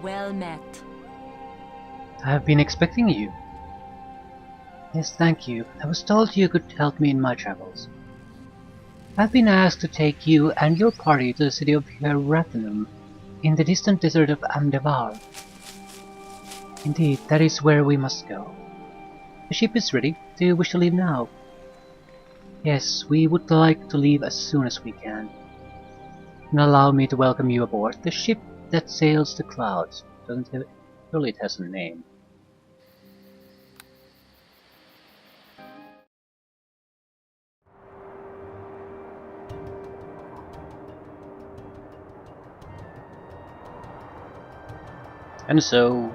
Well met. I have been expecting you. Yes, thank you. I was told you could help me in my travels. I've been asked to take you and your party to the city of Hirathanum, in the distant desert of Amdavar. Indeed, that is where we must go. The ship is ready. Do you wish to leave now? Yes, we would like to leave as soon as we can. And allow me to welcome you aboard the ship that sails the clouds. Doesn't it? Surely it has a name. And so,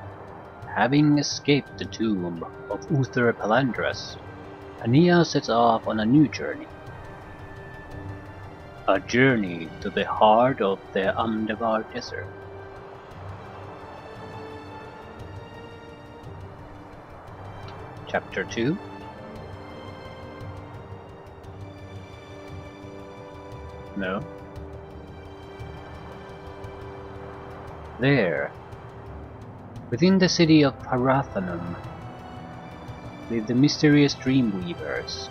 having escaped the tomb of Uther Palandras, Ania sets off on a new journey. A journey to the heart of the Amdavar desert. Chapter 2. No. There, within the city of Hirathanum, live the mysterious Dreamweavers.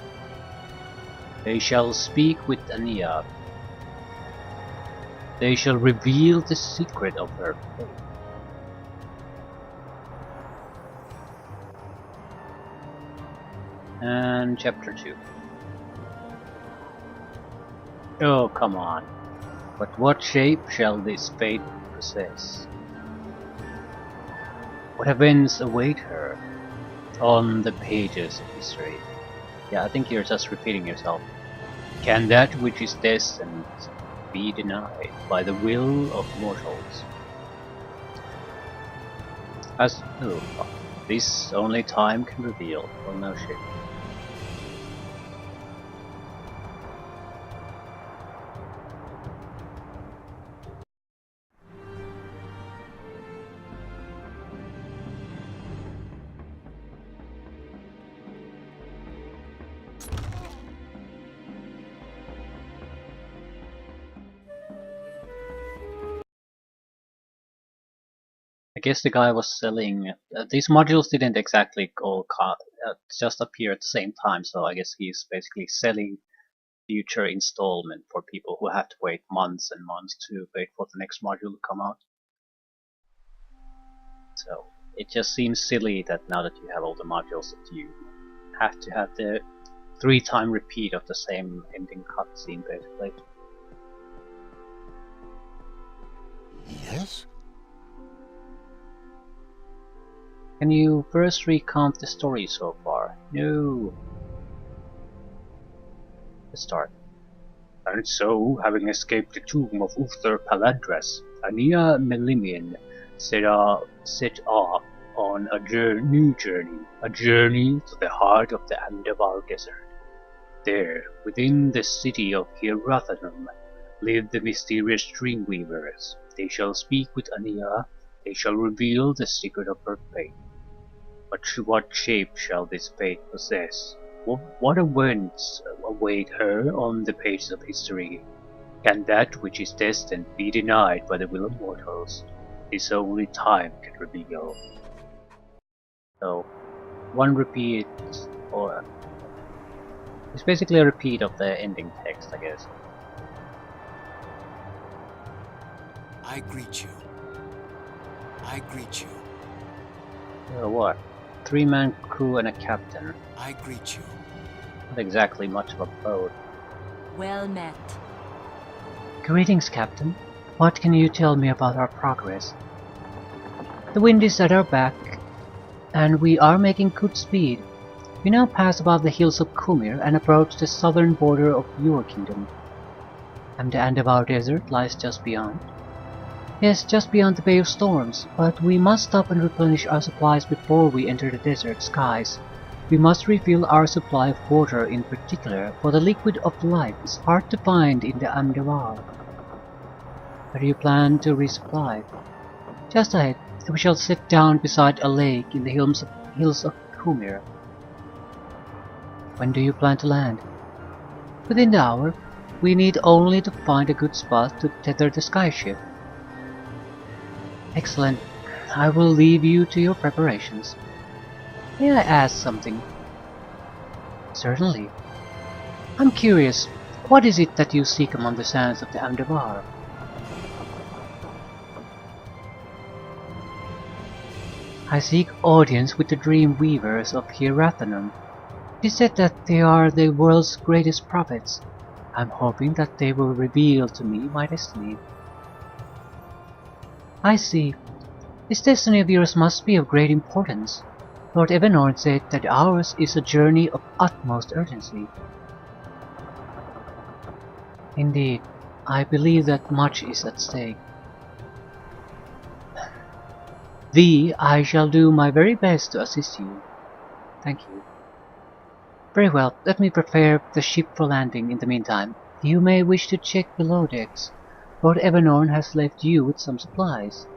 They shall speak with Ania. They shall reveal the secret of her fate. And Chapter 2. Oh, come on. But what shape shall this fate possess? What events await her on the pages of history? Yeah, I think you're just repeating yourself. Can that which is destined be denied by the will of mortals? As this only time can reveal. Well, no shit. I guess the guy was selling. These modules didn't exactly all just appear at the same time, so I guess he's basically selling future installment for people who have to wait months and months to wait for the next module to come out. So it just seems silly that now that you have all the modules that you have to have the 3-time repeat of the same ending cutscene basically. Yes? Can you first recount the story so far? No. Let's start. And so, having escaped the tomb of Uther Palandras, Ania Melimian set off on a new journey to the heart of the Amdavar desert. There, within the city of Hirathanum, live the mysterious Dreamweavers. They shall speak with Ania. They shall reveal the secret of her fate. But what shape shall this fate possess? What events await her on the pages of history? Can that which is destined be denied by the will of mortals? This only time can reveal. So, one repeat, or it's basically a repeat of the ending text, I guess. I greet you. I greet you. What? 3-man crew and a captain. I greet you. Not exactly much of a boat. Well met. Greetings, Captain. What can you tell me about our progress? The wind is at our back, and we are making good speed. We now pass above the hills of Kumir and approach the southern border of your kingdom. And the Andavar Desert lies just beyond. Yes, just beyond the Bay of Storms, but we must stop and replenish our supplies before we enter the desert skies. We must refill our supply of water in particular, for the liquid of life is hard to find in the Amdavar. Where do you plan to resupply? Just ahead, we shall sit down beside a lake in the hills of Kumir. When do you plan to land? Within the hour. We need only to find a good spot to tether the skyship. Excellent. I will leave you to your preparations. May I ask something? Certainly. I'm curious, what is it that you seek among the sands of the Amdavar? I seek audience with the dream weavers of Hirathanum. It is said that they are the world's greatest prophets. I'm hoping that they will reveal to me my destiny. I see. This destiny of yours must be of great importance. Lord Evenorn said that ours is a journey of utmost urgency. Indeed, I believe that much is at stake. I shall do my very best to assist you. Thank you. Very well, let me prepare the ship for landing in the meantime. You may wish to check below decks. Lord Evenorn has left you with some supplies.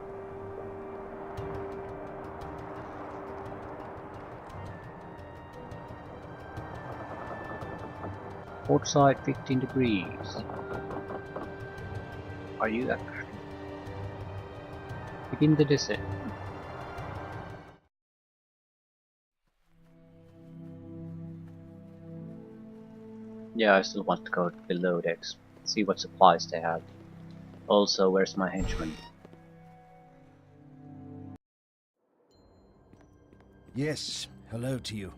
Port side 15 degrees. Are you actually? Begin the descent. Yeah, I still want to go below decks, see what supplies they have. Also, where's my henchman? Yes, hello to you.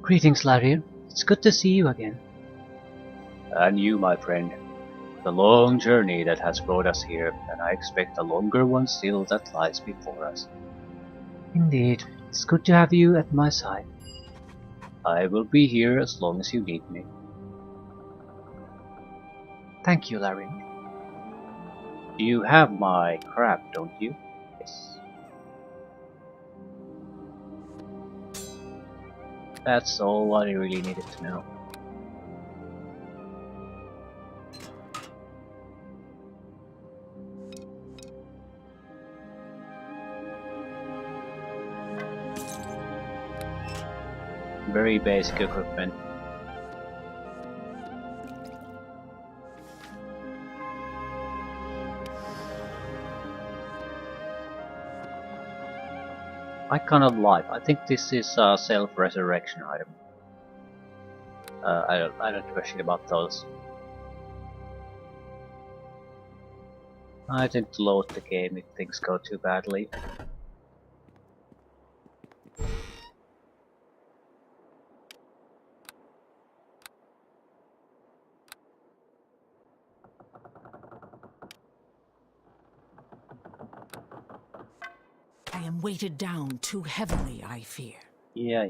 Greetings, Larry. It's good to see you again. And you, my friend. The long journey that has brought us here, and I expect a longer one still that lies before us. Indeed, it's good to have you at my side. I will be here as long as you need me. Thank you, Larry. You have my crab, don't you? Yes. That's all I really needed to know. Very basic equipment. Icon of Life. I think this is a self-resurrection item. I don't give a shit about those. I tend to load the game if things go too badly. I am weighted down too heavily, I fear. Yeah.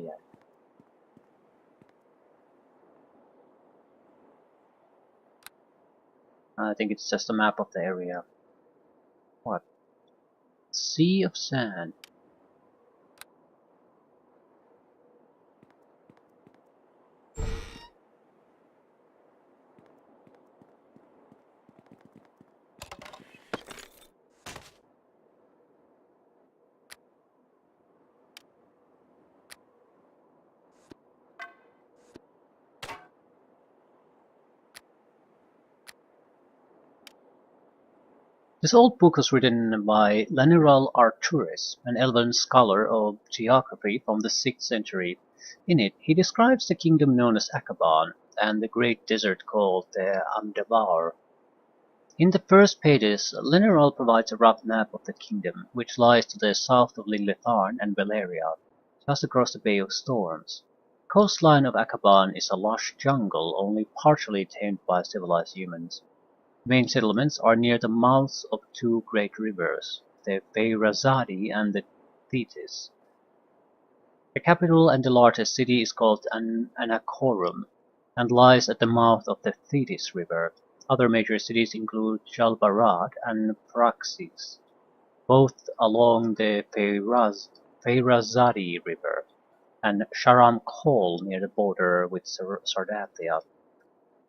I think it's just a map of the area. What? Sea of Sand. This old book was written by Leneral Arcturus, an elven scholar of geography from the 6th century. In it, he describes the kingdom known as Akaban and the great desert called the Amdavar. In the first pages, Leneral provides a rough map of the kingdom, which lies to the south of Lilitharn and Valeria, just across the Bay of Storms. The coastline of Akaban is a lush jungle only partially tamed by civilized humans. Main settlements are near the mouths of two great rivers, the Feyrazadi and the Thetis. The capital and the largest city is called Anakorum, and lies at the mouth of the Thetis River. Other major cities include Jalbarad and Praxis, both along the Feyrazadi River, and Sharam Kol near the border with Sardathia.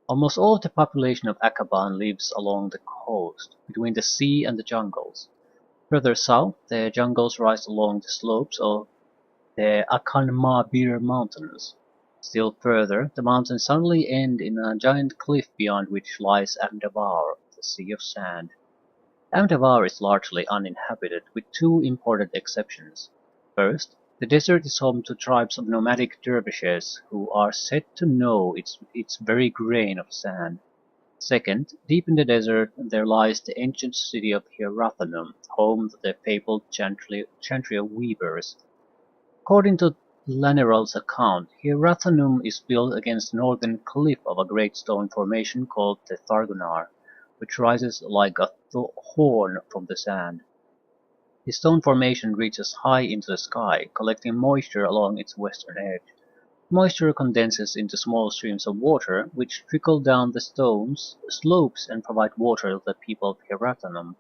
Almost all of the population of Akaban lives along the coast, between the sea and the jungles. Further south, the jungles rise along the slopes of the Akanmabir Mountains. Still further, the mountains suddenly end in a giant cliff beyond which lies Amdavar, the Sea of Sand. Amtavar is largely uninhabited, with two important exceptions. First, the desert is home to tribes of nomadic dervishes who are said to know its very grain of sand. Second, deep in the desert there lies the ancient city of Hirathanum, home to the fabled Chantria weavers. According to Lanneral's account, Hirathanum is built against the northern cliff of a great stone formation called the Thargonar, which rises like a horn from the sand. The stone formation reaches high into the sky, collecting moisture along its western edge. Moisture condenses into small streams of water, which trickle down the stone's slopes and provide water to the people of Hirathanum.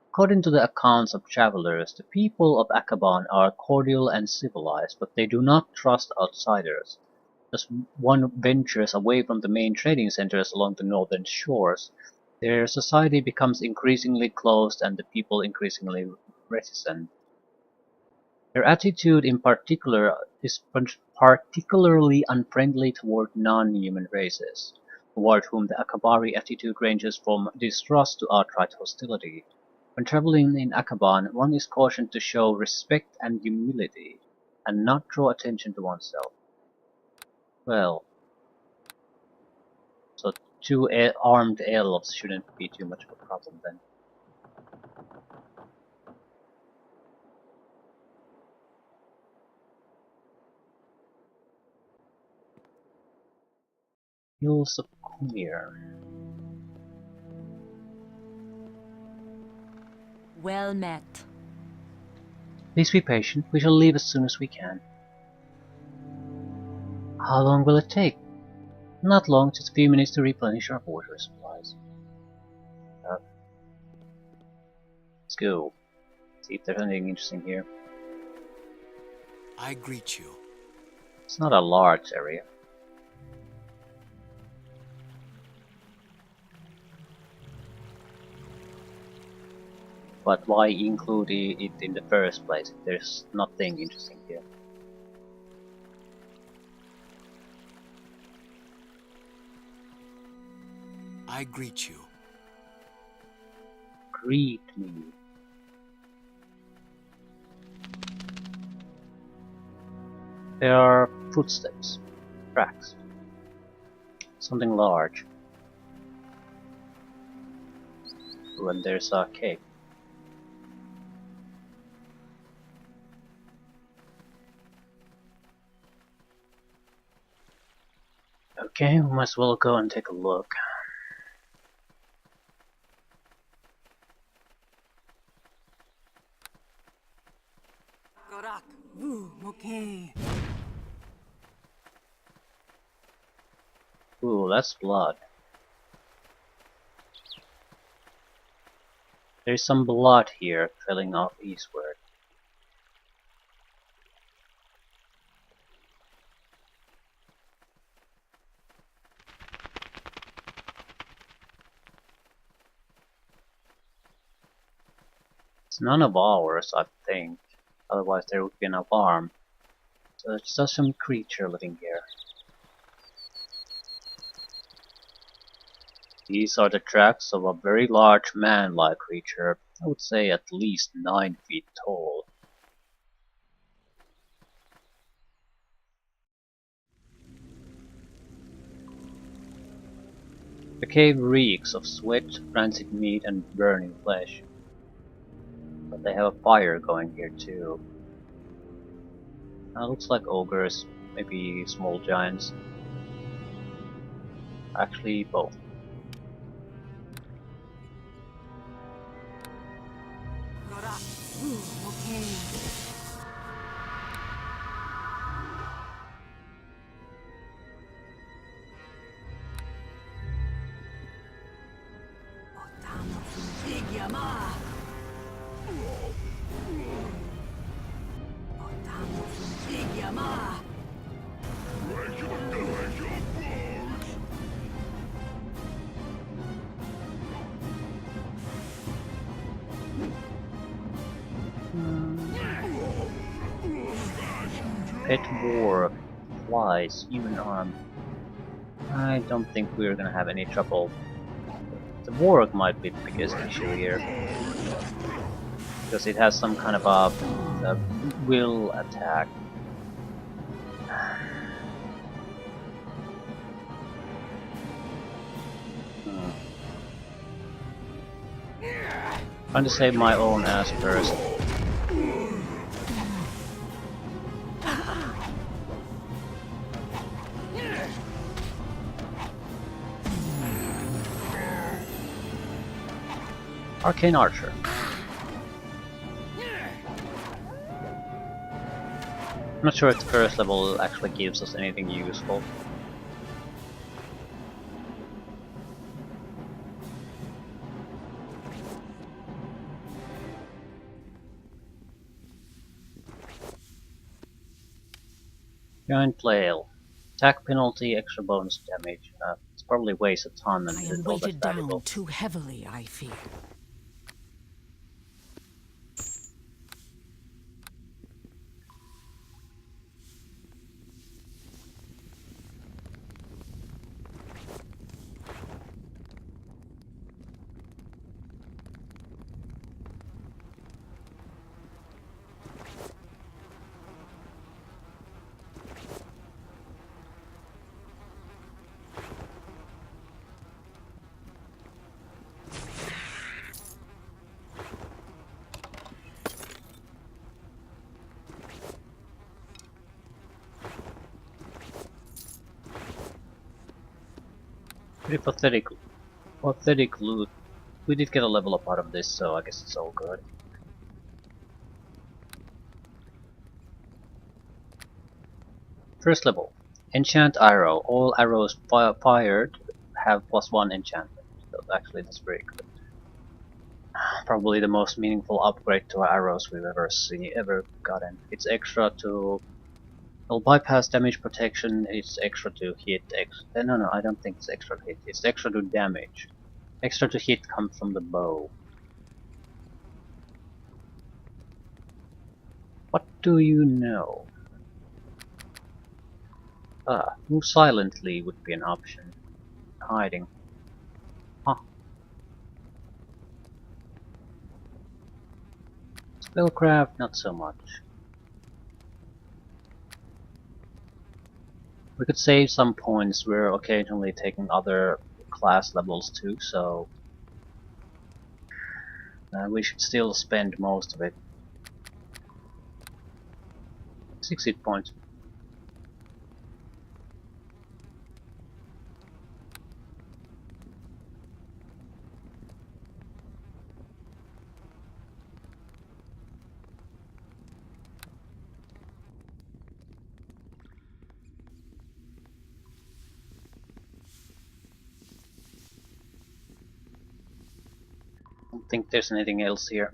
According to the accounts of travelers, the people of Akaban are cordial and civilized, but they do not trust outsiders. As one ventures away from the main trading centers along the northern shores, their society becomes increasingly closed and the people increasingly reticent. Their attitude in particular is particularly unfriendly toward non-human races, toward whom the Akabari attitude ranges from distrust to outright hostility. When traveling in Akaban, one is cautioned to show respect and humility, and not draw attention to oneself. Well, so two armed elves shouldn't be too much of a problem then. Hills of Clear. Well met. Please be patient, we shall leave as soon as we can. How long will it take? Not long, just a few minutes to replenish our water supplies. Let's go. See if there's anything interesting here. I greet you. It's not a large area. But why include it in the first place if there's nothing interesting here? I greet you. Greet me. There are footsteps, tracks, something large. When there's a cave. Okay, we might as well go and take a look. Ooh, that's blood. There's some blood here trailing off eastward. It's none of ours, I think. Otherwise there would be an alarm. So it's just some creature living here. These are the tracks of a very large man-like creature, I would say at least 9 feet tall. The cave reeks of sweat, rancid meat and burning flesh. But they have a fire going here too. Looks like ogres, maybe small giants. Actually both. Pet war, flies, human arm. I don't think we're gonna have any trouble with The Warg might be the biggest issue here, because it has some kind of a will attack. Trying to save my own ass first. Arcane Archer. I'm not sure if the first level actually gives us anything useful. Giant Flail. Attack penalty, extra bonus damage. It's probably weighs a ton and I is am all that weighted down valuable. too heavily, I fear. Pretty pathetic loot. We did get a level up out of this, so I guess it's all good. First level. Enchant Arrow. All arrows fired have +1 enchantment. So actually that's very good. Probably the most meaningful upgrade to our arrows we've ever gotten. It's extra to... It'll bypass damage protection, it's extra to hit, no, I don't think it's extra to hit, it's extra to damage. Extra to hit comes from the bow. What do you know? Move silently would be an option. Hiding. Huh. Spellcraft, not so much. We could save some points, we're occasionally taking other class levels too, so... we should still spend most of it. 6 hit points. I don't think there's anything else here.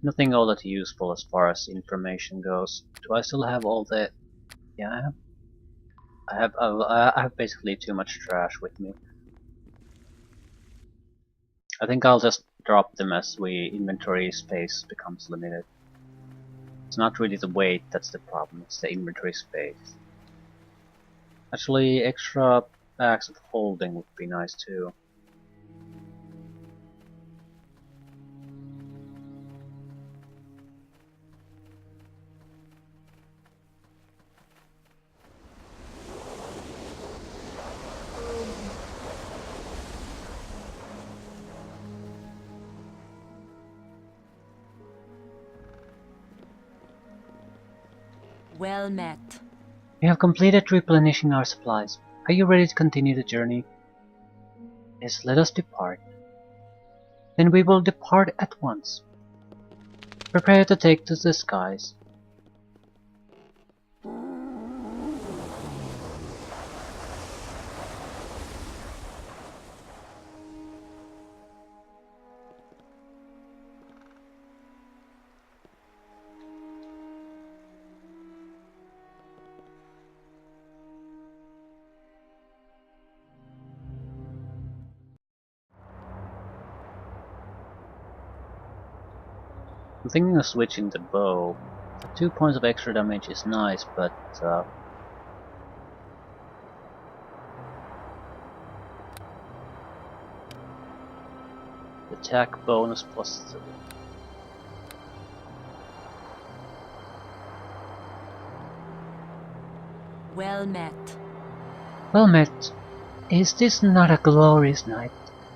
Nothing all that useful as far as information goes. Do I still have all that? Yeah, I have. I have basically too much trash with me. I think I'll just drop them as inventory space becomes limited. It's not really the weight that's the problem, it's the inventory space. Actually, extra bags of holding would be nice too. Well met. We have completed replenishing our supplies. Are you ready to continue the journey? Yes, let us depart. Then we will depart at once. Prepare to take to the skies. I'm thinking of switching the bow. The 2 points of extra damage is nice, but attack bonus +3. Well met. Well met. Is this not a glorious night?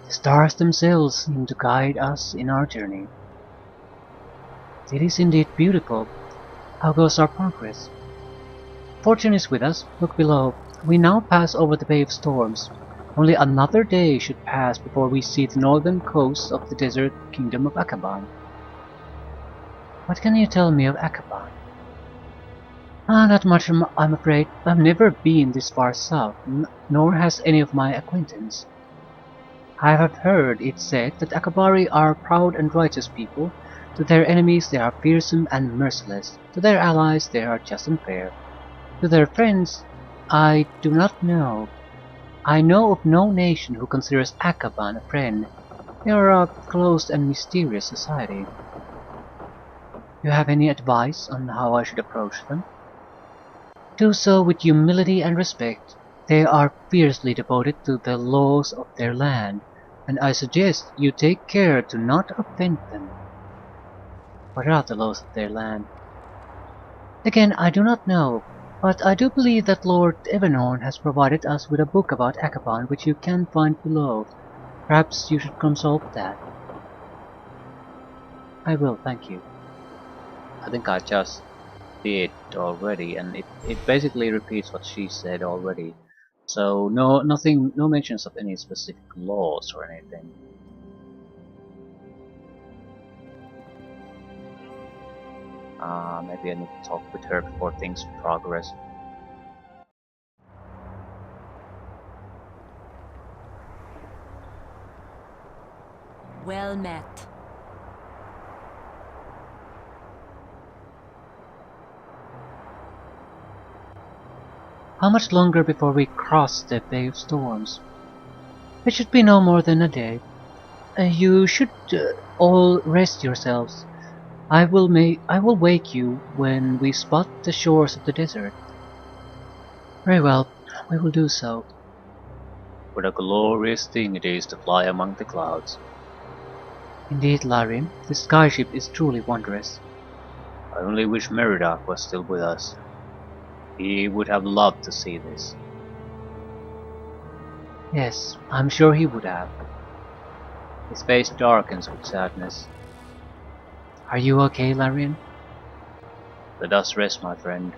The stars themselves seem to guide us in our journey. It is indeed beautiful. How goes our progress? Fortune is with us. Look below. We now pass over the Bay of Storms. Only another day should pass before we see the northern coast of the desert kingdom of Akaban. What can you tell me of Akaban? Not much, I'm afraid. I've never been this far south, nor has any of my acquaintance. I have heard it said that Akabari are proud and righteous people. To their enemies they are fearsome and merciless. To their allies they are just and fair. To their friends I do not know. I know of no nation who considers Akaban a friend. They are a closed and mysterious society. You have any advice on how I should approach them? Do so with humility and respect. They are fiercely devoted to the laws of their land, and I suggest you take care to not offend them. What are the laws of their land? Again, I do not know, but I do believe that Lord Evanorn has provided us with a book about Akaban which you can find below. Perhaps you should consult that. I will, thank you. I think I just did already, and it basically repeats what she said already. So no mentions of any specific laws or anything. Maybe I need to talk with her before things progress. Well met. How much longer before we cross the Bay of Storms? It should be no more than a day. You should all rest yourselves. I will wake you when we spot the shores of the desert. Very well, we will do so. What a glorious thing it is to fly among the clouds. Indeed, Larry, the skyship is truly wondrous. I only wish Meridak was still with us. He would have loved to see this. Yes, I'm sure he would have. His face darkens with sadness. Are you okay, Larian? Let us rest, my friend.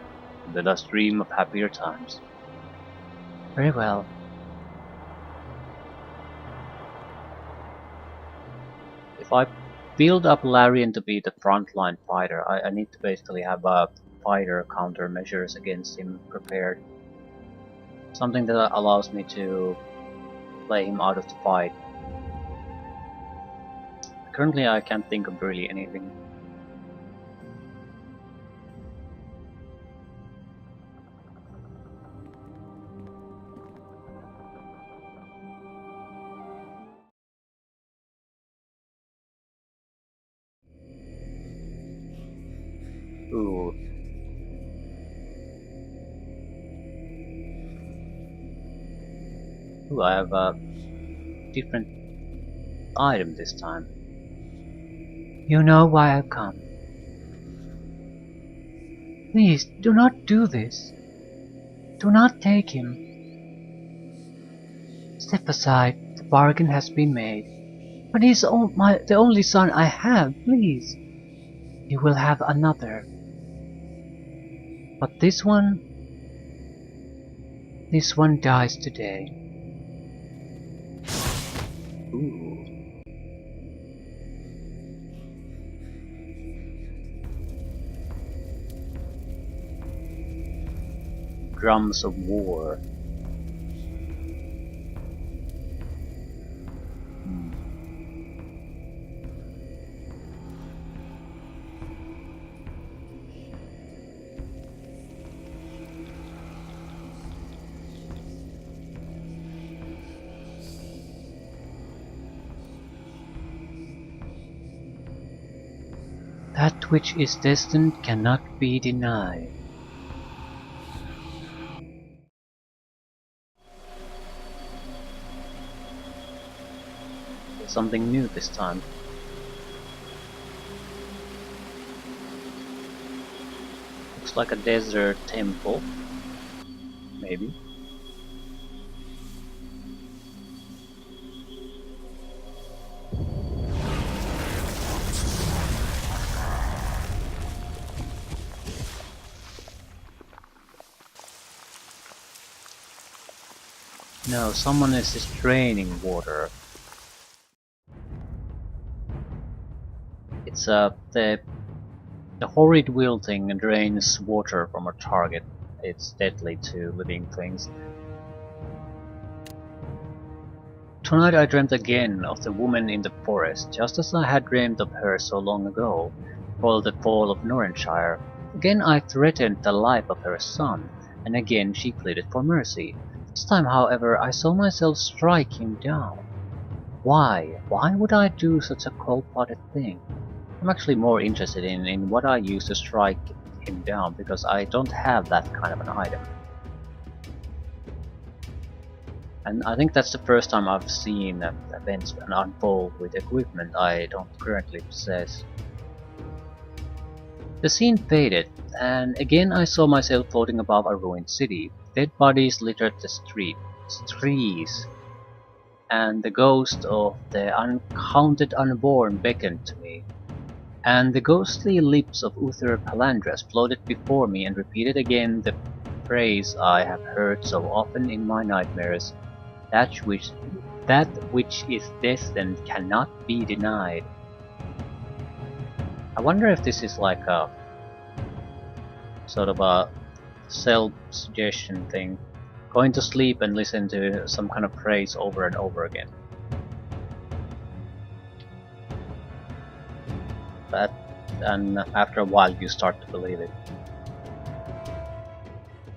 Let us dream of happier times. Very well. If I build up Larian to be the frontline fighter, I need to basically have a fighter countermeasures against him prepared. Something that allows me to play him out of the fight. Currently I can't think of really anything. Ooh. Ooh, I have a different item this time. You know why I've come. Please, do not do this. Do not take him. Step aside, the bargain has been made. But he's the only son I have, please. You will have another. But this one dies today. Ooh. Drums of war. That which is destined cannot be denied. Something new this time. Looks like a desert temple. Maybe. No, someone is just draining water. It's the horrid wilting drains water from a target. It's deadly to living things. Tonight I dreamt again of the woman in the forest, just as I had dreamed of her so long ago, for the fall of Norrenshire. Again I threatened the life of her son, and again she pleaded for mercy. This time, however, I saw myself strike him down. Why? Why would I do such a cold-blooded thing? I'm actually more interested in what I used to strike him down, because I don't have that kind of an item. And I think that's the first time I've seen events unfold with equipment I don't currently possess. The scene faded, and again I saw myself floating above a ruined city. Dead bodies littered the trees, and the ghost of the uncounted unborn beckoned to me. And the ghostly lips of Uther Palandras floated before me and repeated again the phrase I have heard so often in my nightmares: that which is destined cannot be denied. I wonder if this is like a sort of a self-suggestion thing. Going to sleep and listen to some kind of phrase over and over again. And after a while you start to believe it.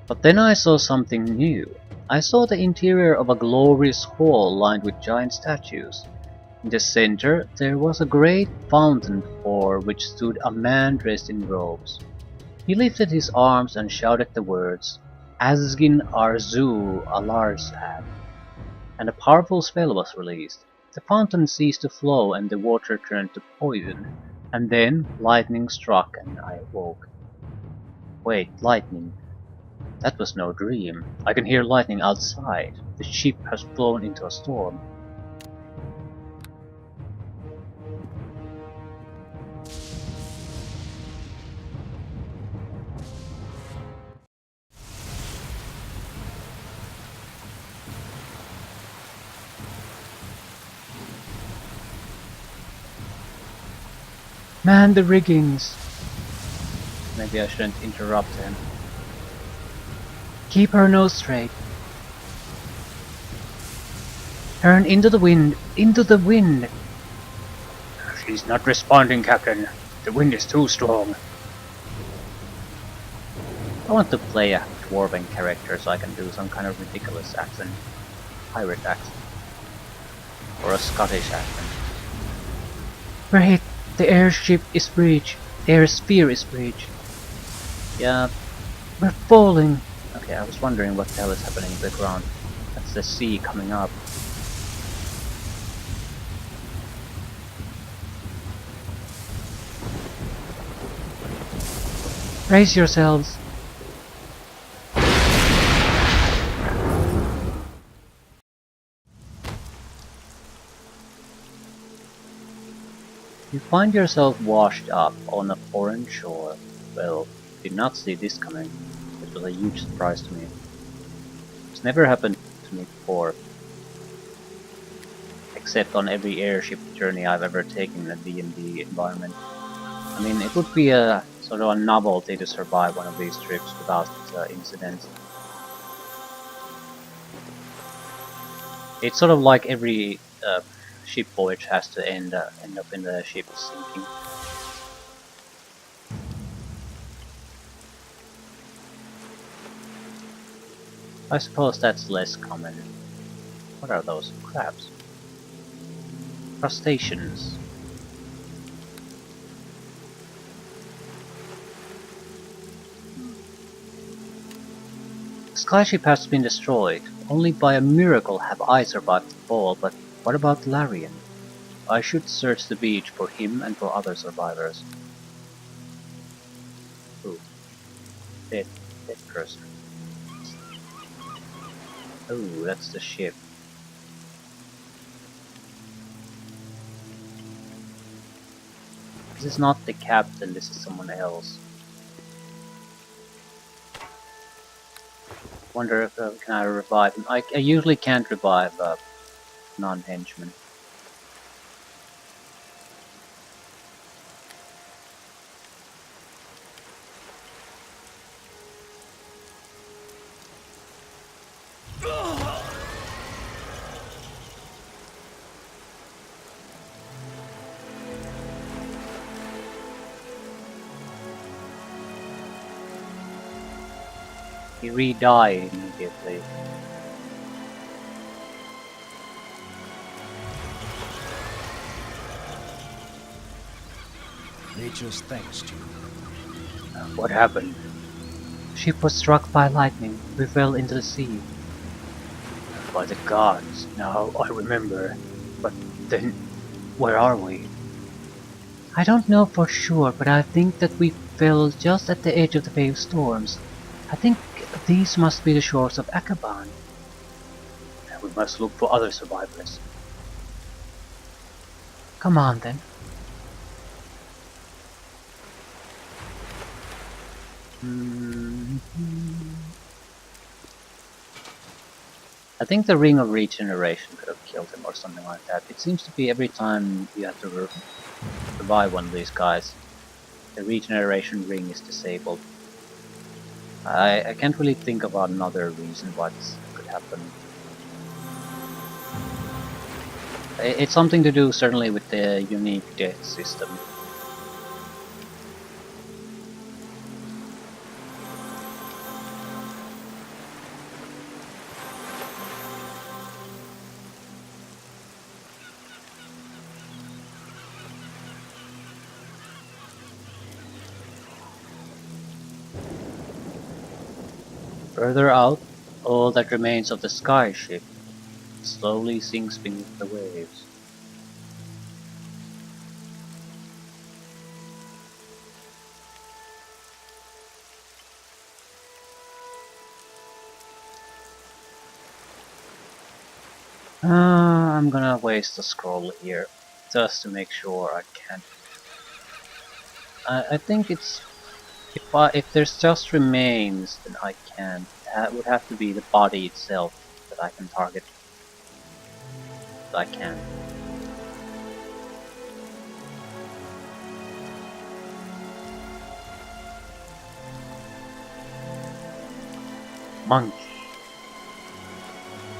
But then I saw something new. I saw the interior of a glorious hall lined with giant statues. In the center there was a great fountain before which stood a man dressed in robes. He lifted his arms and shouted the words, "Azgin Arzu Alarsad," and a powerful spell was released. The fountain ceased to flow and the water turned to poison, and then lightning struck and I awoke. Wait, lightning? That was no dream. I can hear lightning outside. The ship has flown into a storm. Man the riggings! Maybe I shouldn't interrupt him. Keep her nose straight. Turn into the wind! Into the wind! She's not responding, Captain. The wind is too strong. I want to play a dwarven character so I can do some kind of ridiculous accent. Pirate accent. Or a Scottish accent. We're hit! The airship is breached. The airsphere is breached. Yeah, we're falling. Okay, I was wondering what the hell is happening in the ground. That's the sea coming up. Brace yourselves. You find yourself washed up on a foreign shore. Well, did not see this coming. It was a huge surprise to me. It's never happened to me before. Except on every airship journey I've ever taken in a D&D environment. I mean, it would be a sort of a novelty to survive one of these trips without incidents. It's sort of like every ship voyage has to end up in the ship sinking. I suppose that's less common. What are those? Crabs? Crustaceans. skyship has been destroyed. Only by a miracle have I survived the fall, but what about Larian? I should search the beach for him and for other survivors. Ooh, dead person. Oh, that's the ship. This is not the captain, this is someone else. Wonder if can I revive him? I usually can't revive non-henchmen. He re-died immediately. Nature's thanks to you. What happened? Ship was struck by lightning. We fell into the sea. By the gods, now I remember. But then, where are we? I don't know for sure, but I think that we fell just at the edge of the Bay of Storms. I think these must be the shores of Akaban. We must look for other survivors. Come on then. I think the Ring of Regeneration could have killed him or something like that. It seems to be every time you have to revive one of these guys, the Regeneration Ring is disabled. I can't really think about another reason why this could happen. It's something to do certainly with the unique death system. Further out, all that remains of the skyship slowly sinks beneath the waves. I'm gonna waste a scroll here, just to make sure I can't. I think it's if there's just remains, then I can't. It would have to be the body itself that I can target. But I can. Monkey.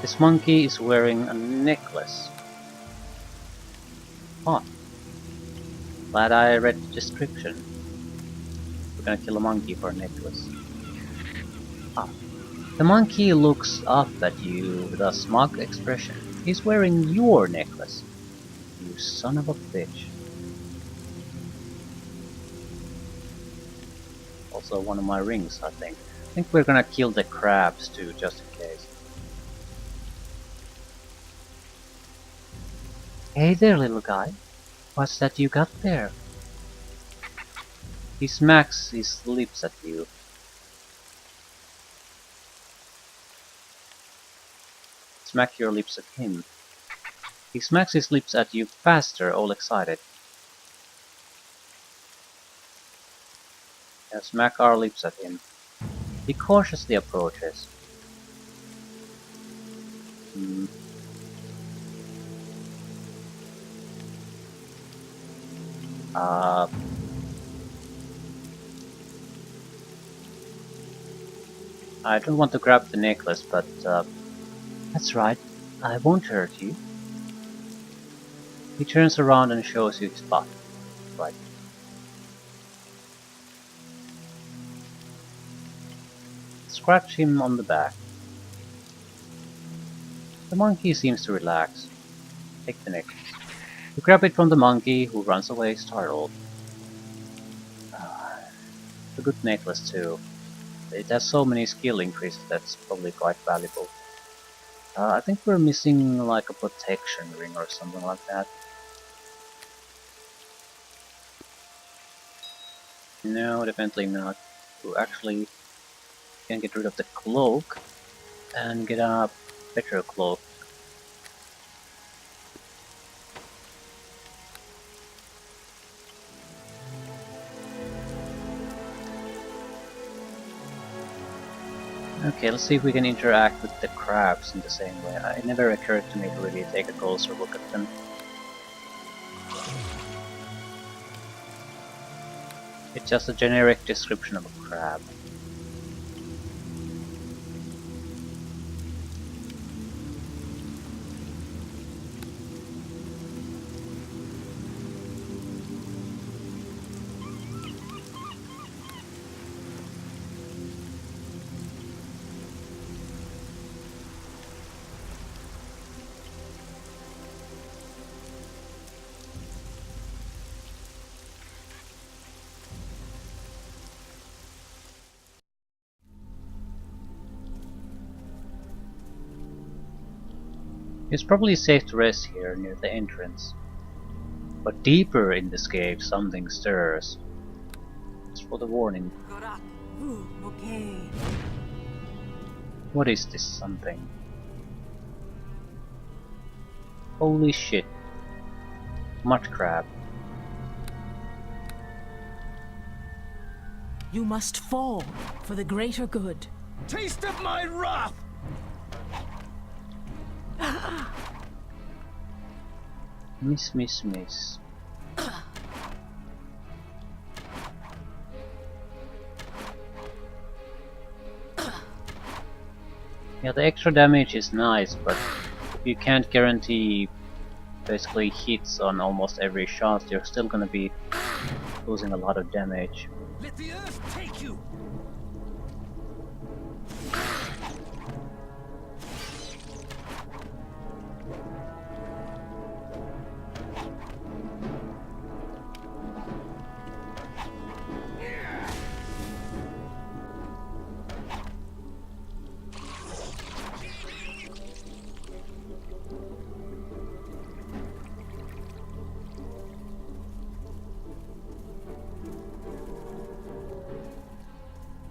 This monkey is wearing a necklace. Oh. Glad I read the description. We're gonna kill a monkey for a necklace. Ah. The monkey looks up at you with a smug expression. He's wearing your necklace. You son of a bitch. Also one of my rings, I think. I think we're gonna kill the crabs too, just in case. Hey there, little guy. What's that you got there? He smacks his lips at you. Smack your lips at him. He smacks his lips at you faster, all excited. Now smack our lips at him. He cautiously approaches. I don't want to grab the necklace, but that's right, I won't hurt you. He turns around and shows you his butt. Right. Scratch him on the back. The monkey seems to relax. Take the necklace. You grab it from the monkey, who runs away startled. A good necklace too. It has so many skill increases that's probably quite valuable. I think we're missing like a protection ring or something like that. No, definitely not. We actually can get rid of the cloak and get a better cloak. Okay, let's see if we can interact with the crabs in the same way. It never occurred to me to really take a closer look at them. It's just a generic description of a crab. It's probably safe to rest here near the entrance. But deeper in this cave something stirs. It's for the warning. What is this something? Holy shit. Mud crab. You must fall for the greater good. Taste of my wrath! Miss. Yeah, the extra damage is nice, but you can't guarantee basically hits on almost every shot. You're still gonna be losing a lot of damage. Let the earth take you!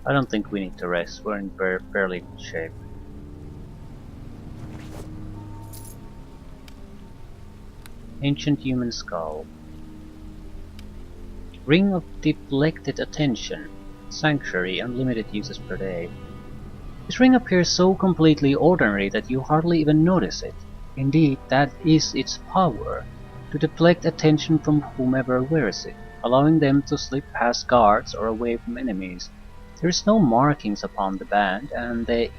I don't think we need to rest. We're in fairly good shape. Ancient human skull. Ring of deflected attention. Sanctuary, unlimited uses per day. This ring appears so completely ordinary that you hardly even notice it. Indeed, that is its power, to deflect attention from whomever wears it, allowing them to slip past guards or away from enemies. There is no markings upon the band, and the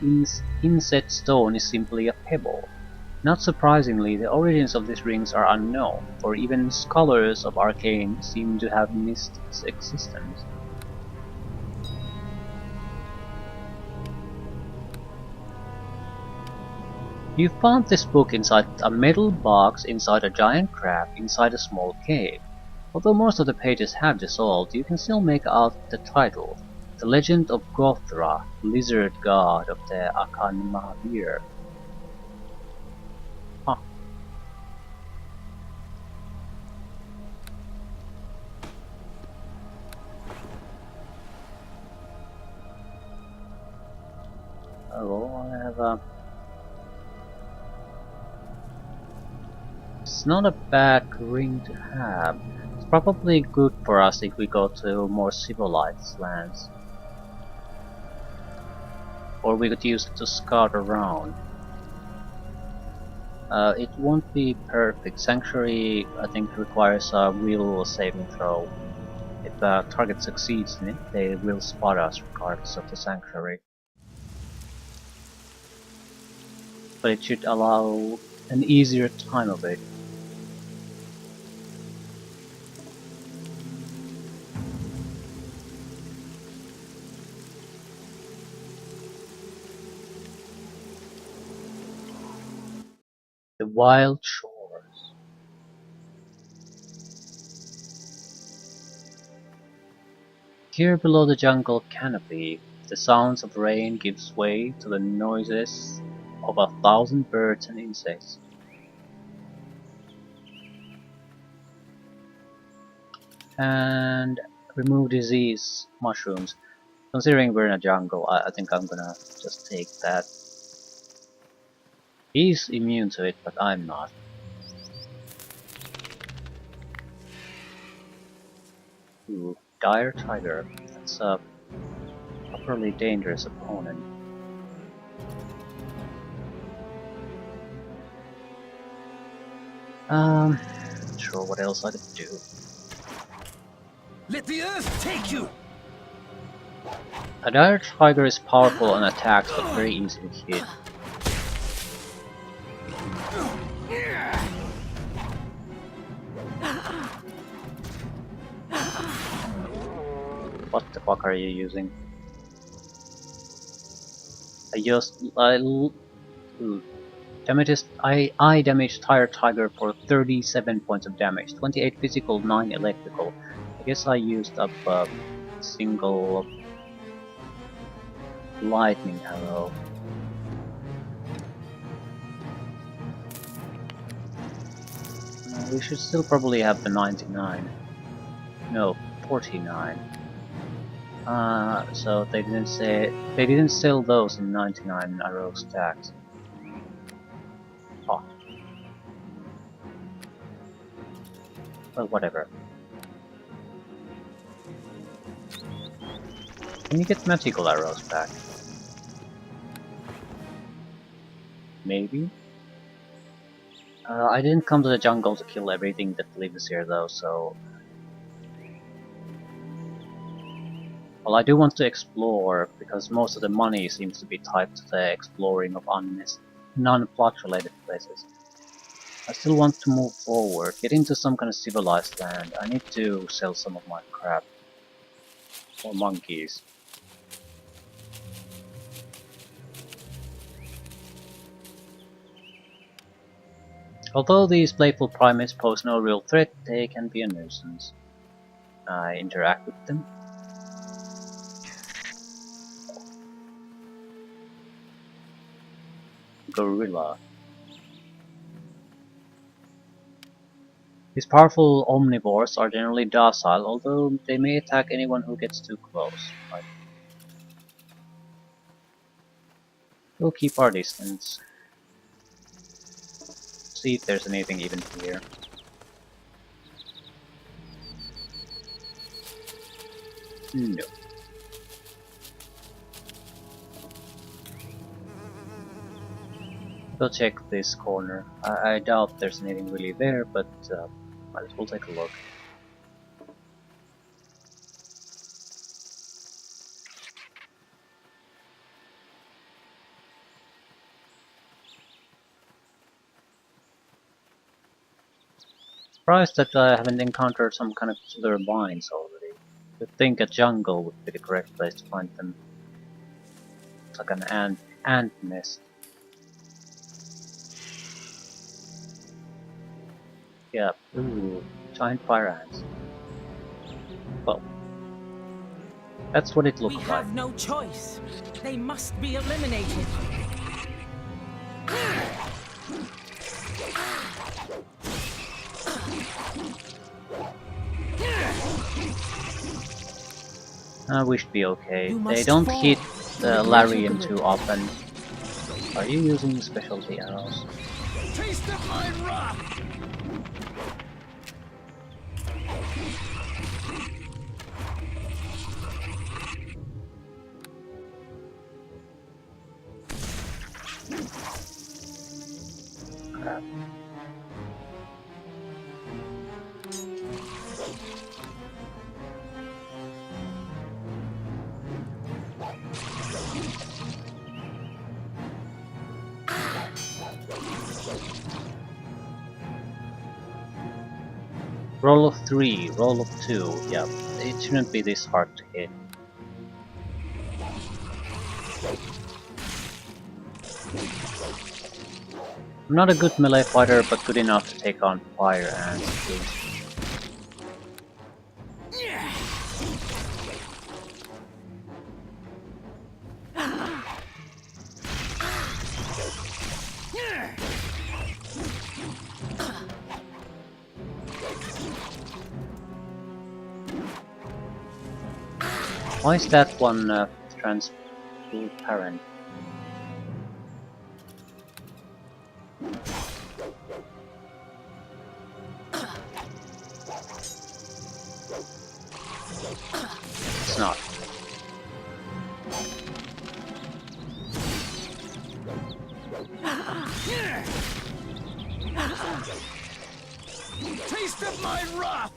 inset stone is simply a pebble. Not surprisingly, the origins of these rings are unknown, for even scholars of arcane seem to have missed its existence. You found this book inside a metal box inside a giant crab inside a small cave. Although most of the pages have dissolved, you can still make out the title, The Legend of Gothra, Lizard God of the Akanmavir. Huh. Oh, I have a... It's not a bad ring to have. It's probably good for us if we go to more civilized lands. Or we could use it to scout around. It won't be perfect. Sanctuary, I think, requires a will saving throw. If the target succeeds in it, they will spot us regardless of the sanctuary. But it should allow an easier time of it. The wild shores. Here below the jungle canopy, The sounds of rain gives way to the noises of 1,000 birds and insects. And remove disease mushrooms. Considering we're in a jungle, I think I'm gonna just take that. He's immune to it, but I'm not. Ooh, dire tiger. That's a properly dangerous opponent. Not sure what else I could do. Let the earth take you! A dire tiger is powerful and attacks, but very easily hit. What the fuck are you using? I damaged Tire Tiger for 37 points of damage, 28 physical, 9 electrical. I guess I used up a single lightning arrow. We should still probably have the 99. No, 49. So they didn't sell those in 99 arrow stacks. Oh. Well, whatever. Can you get magical arrows back? Maybe? I didn't come to the jungle to kill everything that lives here though, so... Well, I do want to explore, because most of the money seems to be tied to the exploring of non-plot related places. I still want to move forward, get into some kind of civilized land. I need to sell some of my crap. Or monkeys. Although these playful primates pose no real threat, they can be a nuisance. I interact with them. Gorilla. These powerful omnivores are generally docile, although they may attack anyone who gets too close. Right? We'll keep our distance. See if there's anything even here. No. We'll check this corner. I doubt there's anything really there, but might as well take a look. Surprised that I haven't encountered some kind of killer vines already. You'd think a jungle would be the correct place to find them. It's like an ant nest. Yeah, ooh, giant fire ants. Well, that's what it looks We like. have no choice. They must be eliminated. We should be okay. You They must don't fall hit to the the Larian greater too often. Are you using specialty arrows? Taste of my wrath! Crap. Roll of 3, roll of 2, yeah, it shouldn't be this hard to hit. I'm not a good melee fighter, but good enough to take on fire ants at least. Why is that one transparent? It's not. Taste of my wrath!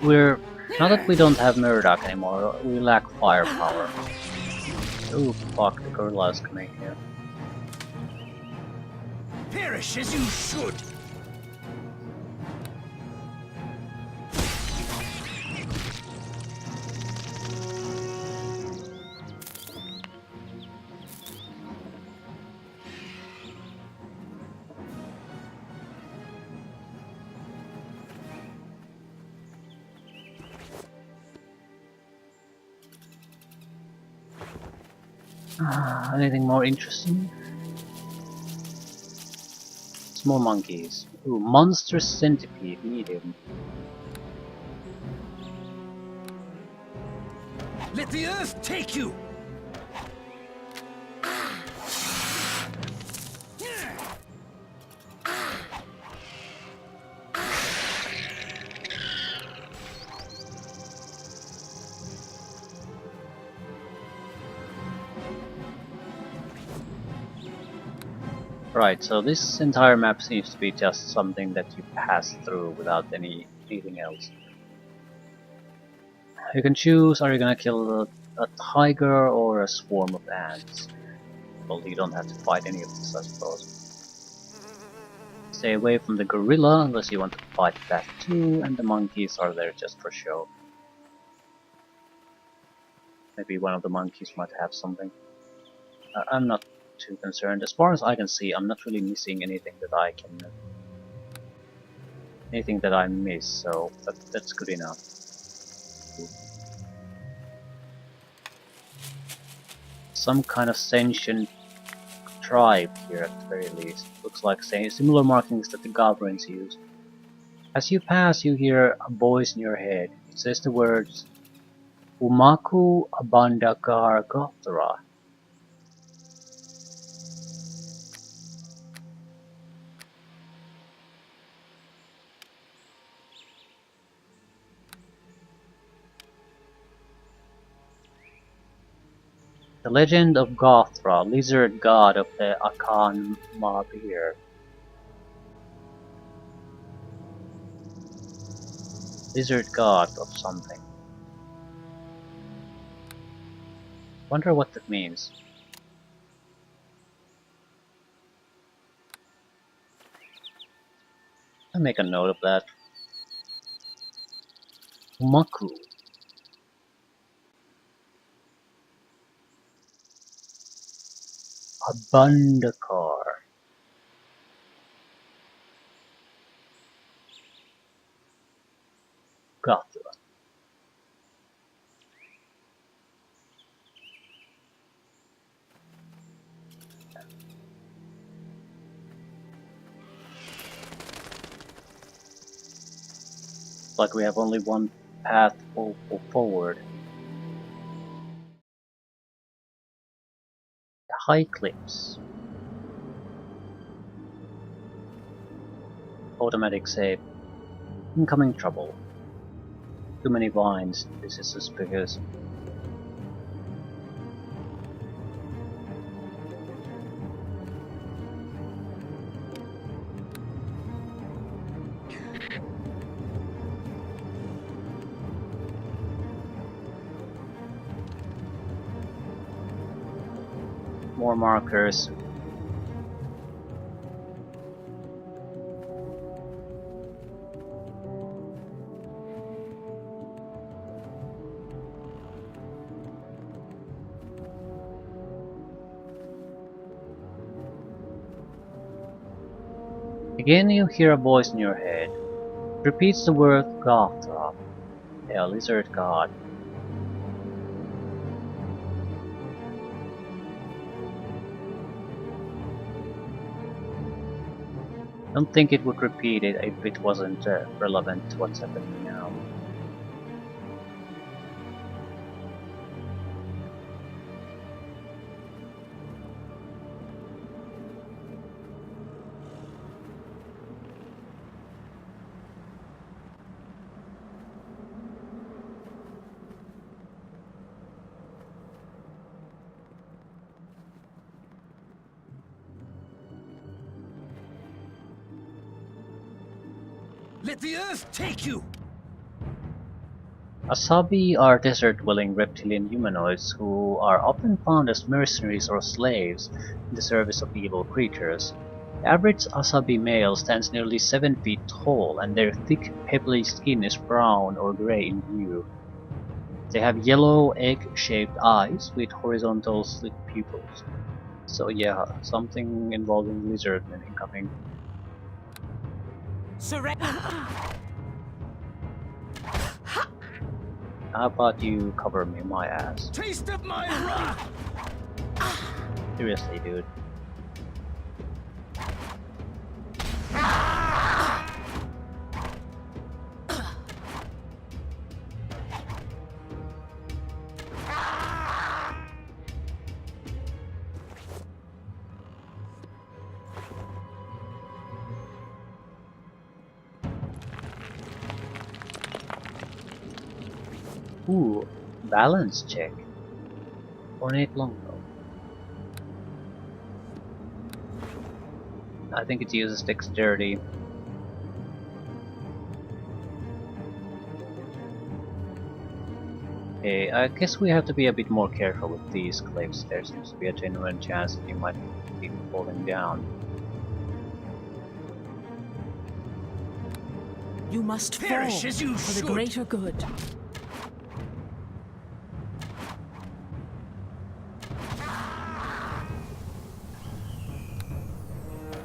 We're now that we don't have Murdoch anymore, we lack firepower. Oh fuck, the gorillas coming here. Perish as you should! Anything more interesting? Small monkeys. Ooh, monster centipede, medium. Let the earth take you! Right, so this entire map seems to be just something that you pass through without anything else. You can choose, are you gonna kill a tiger or a swarm of ants? Well, you don't have to fight any of this, I suppose. Stay away from the gorilla unless you want to fight that too, and the monkeys are there just for show. Maybe one of the monkeys might have something. I'm not too concerned. As far as I can see, I'm not really missing anything that I can... anything that I miss, so that's good enough. Some kind of sentient tribe here at the very least. Looks like similar markings that the goblins use. As you pass, you hear a voice in your head. It says the words Umaku Abandagar Gothra. The legend of Gothra, lizard god of the Akan Mabir. Lizard god of something. Wonder what that means. I'll make a note of that. Umaku. Abandakar. Gothra. Like we have only one path forward. High cliffs. Automatic save. Incoming trouble. Too many vines. This is suspicious. More markers. Again you hear a voice in your head. It repeats the word Gothra, a lizard god. Don't think it would repeat it if it wasn't relevant to what's happening now. Let the earth take you! Asabi are desert-dwelling reptilian humanoids who are often found as mercenaries or slaves in the service of evil creatures. The average Asabi male stands nearly 7 feet tall, and their thick, pebbly skin is brown or gray in hue. They have yellow, egg-shaped eyes with horizontal slit pupils. So yeah, something involving lizardmen incoming. Surrender. How about you cover me my ass? Taste of my wrath! Seriously, dude. Ooh, balance check. Ornate longbow. I think it uses dexterity. Okay, I guess we have to be a bit more careful with these cliffs. There seems to be a genuine chance that you might be falling down. You must fall Perish as you for the should. greater good.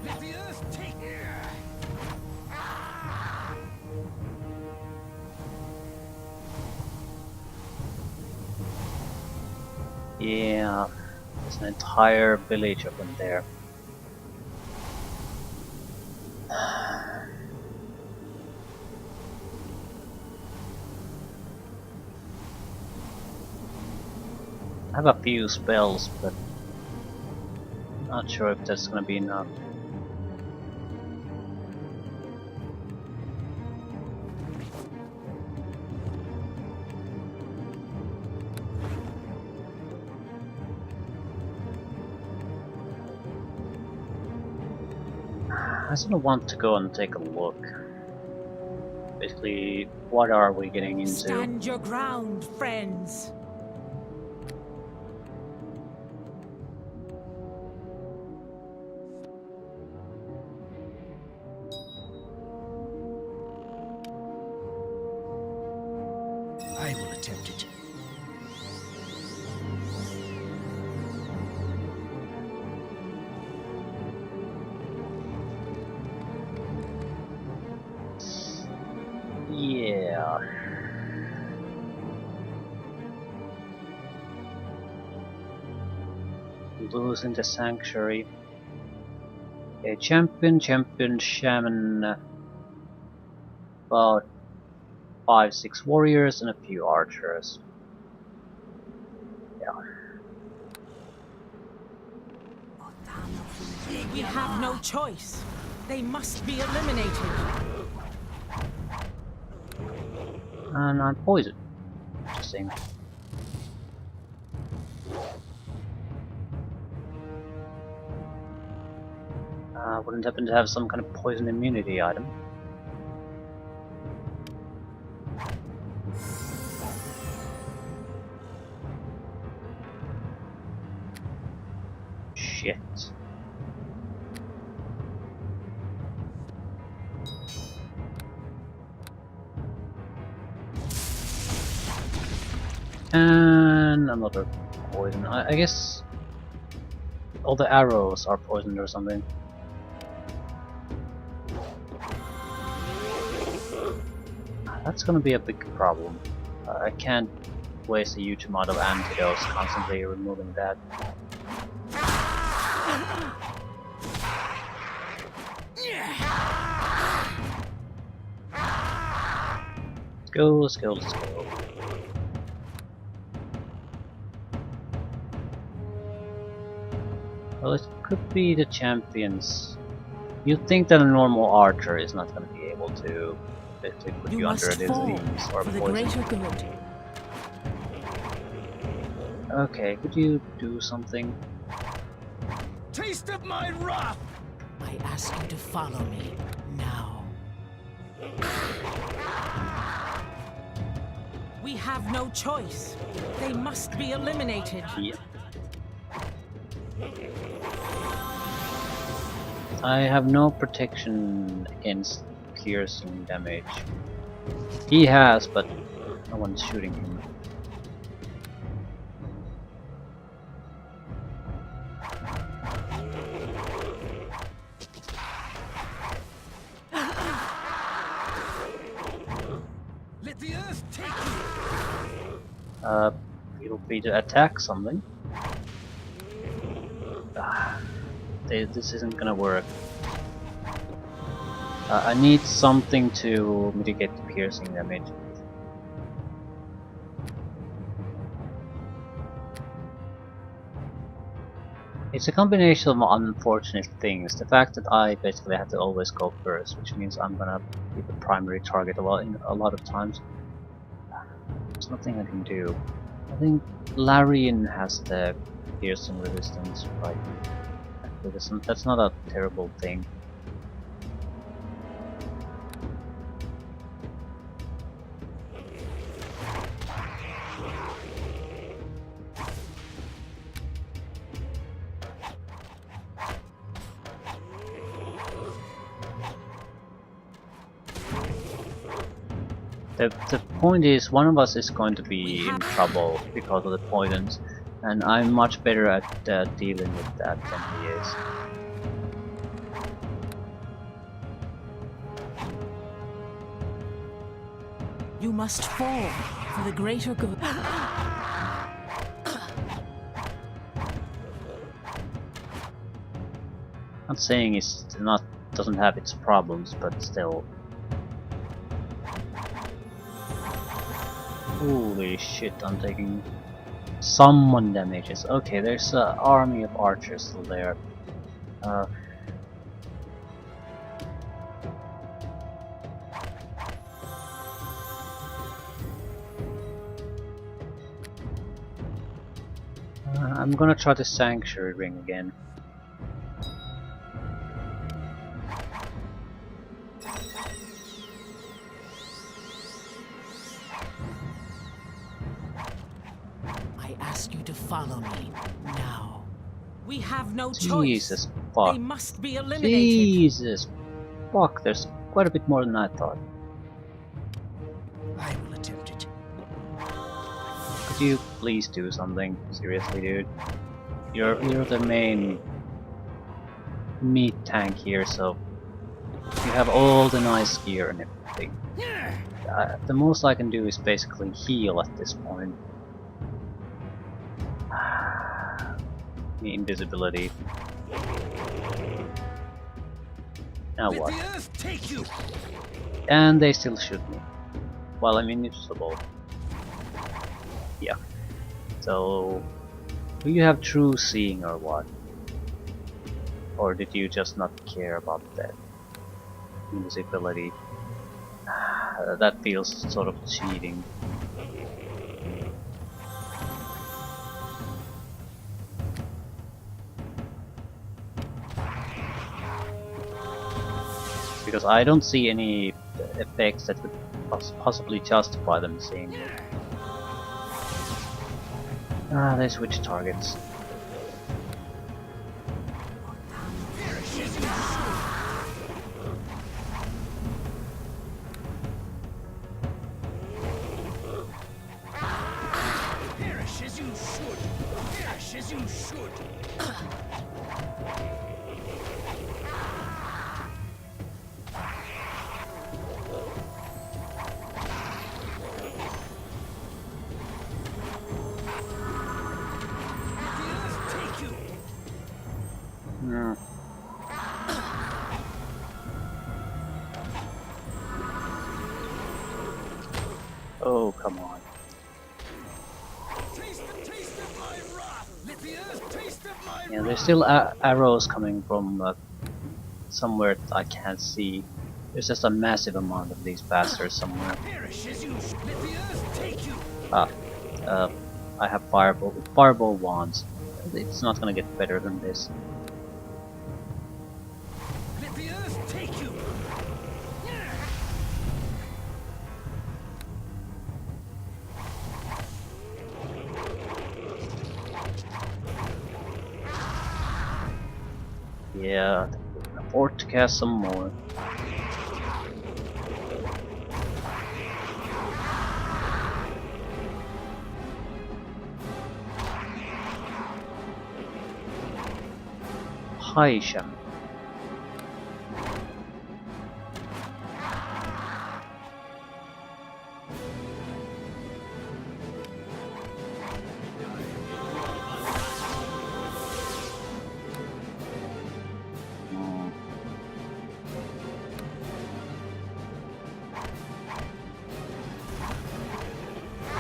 Let the earth take you! Yeah, there's an entire village up in there. I have a few spells, but not sure if that's gonna be enough. I sort of want to go and take a look. Basically, what are we getting into? Stand your ground, friends. I will attempt it. Yeah. Losing the sanctuary. Okay, champion, shaman, about 5-6 warriors and a few archers. Yeah. We have no choice. They must be eliminated. And I'm poisoned. Interesting. Wouldn't happen to have some kind of poison immunity item. Shit. And another poison. I guess all the arrows are poisoned or something. That's gonna be a big problem. I can't waste a huge amount of antidotes constantly removing that. Yeah. go, let's go, let's go. Well, it could be the champions. You'd think that a normal archer is not going to be able to basically put You you under must a fall disease or for the poison. greater good. Okay, could you do something? Taste of my wrath! I ask you to follow me now. We have no choice. They must be eliminated. Yeah. I have no protection against piercing damage. He has, but no one's shooting him. Let the earth take you! Feel free to attack something. This isn't gonna work. I need something to mitigate the piercing damage. It's a combination of unfortunate things. The fact that I basically have to always go first, which means I'm gonna be the primary target a lot of times. There's nothing I can do. I think Larian has the piercing resistance, right? That's not a terrible thing. The point is, one of us is going to be in trouble because of the poisons, and I'm much better at dealing with that than he is. You must fall for the greater good. Not saying it's not doesn't have its problems, but still. Holy shit, I'm taking summon damages. Okay, there's an army of archers still there. I'm gonna try the sanctuary ring again. I ask you to follow me now. We have no Jesus choice. fuck. They must be eliminated. Jesus fuck, there's quite a bit more than I thought. I will attempt it. Could you please do something? Seriously, dude. You're the main meat tank here, so you have all the nice gear and everything. The most I can do is basically heal at this point. The invisibility. Now Let what? the earth take you! And they still shoot me. Well, I'm invisible. Yeah. So, do you have true seeing or what? Or did you just not care about that invisibility? That feels sort of cheating. Because I don't see any effects that could possibly justify them seeing me. Ah, they switch targets. Perish as you should! Perish as you should! Let the earth take you! Hmm. Yeah, there's still arrows coming from somewhere that I can't see. There's just a massive amount of these bastards somewhere. Perish as you should. Let the earth take you. Ah, I have fireball wands. It's not gonna get better than this. Let the earth take you. Yeah, I think we can afford to cast some more. Haisham.